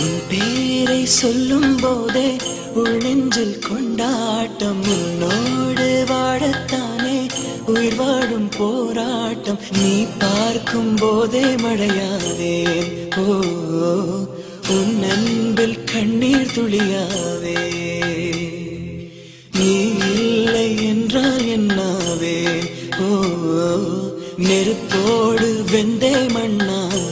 உன் பேரை சொல்லும் போதே உள் நெஞ்சில் கொண்டாட்டம். உன்னோடு வாழத்தானே உயிர் வாழும் போராட்டம். நீ பார்க்கும் போதே மழையாவேன். ஓ உன் அன்பில் கண்ணீர் துளியாவே. நீ இல்லை என்றால் என்னாவேன். ஓ நெருப்போடு வெந்தே மண்ணாவே.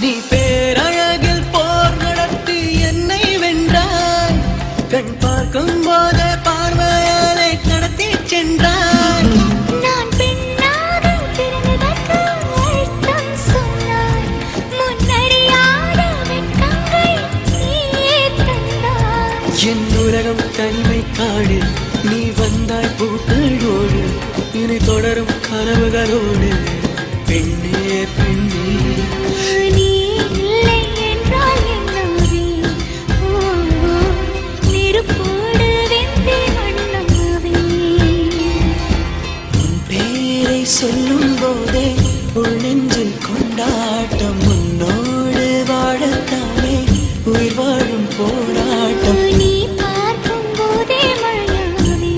நீ பேரழகில் போர் நடத்தி என்னை வென்றாய். கண் பார்க்கும் போது பார்வையாலே கடத்தி சென்றாய். நான் பெண்ணாக பிறந்ததற்கு அர்த்தம் சொன்னாய். முன்னறியாத வெட்கங்கள் நீயே தந்தாய். என் உலகம் தனிமை காடு. நீ வந்தாய் பூக்களோடு. இனி தொடரும் கனவுகளோடு. பெண்ணே பெண்ணே நீ இல்லை என்றால் என்னாவே. நெருப்போடு வெந்தே மண்ணாவே. உன் பேரை சொல்லும் போதே உள் நெஞ்சில் கொண்டாட்டம். உன்னோடு வாழத்தானே உயிர் வாழும் போராட்டம். நீ பார்க்கும் போதே மழையாவே.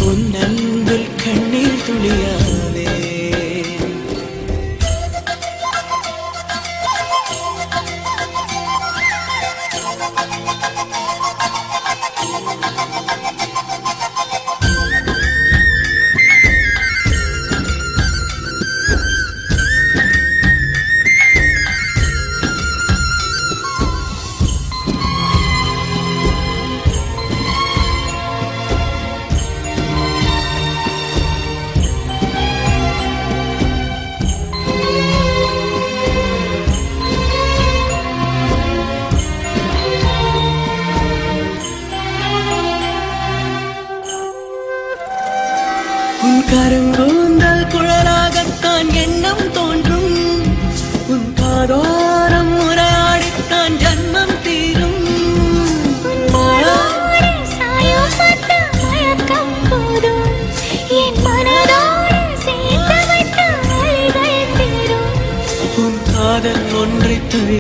உன் அன்பில் கண்ணீர் துளியாவே. உன் கருங்கூந்தல் குழலாகத்தான் எண்ணம் தோன்றும். உன் காதோ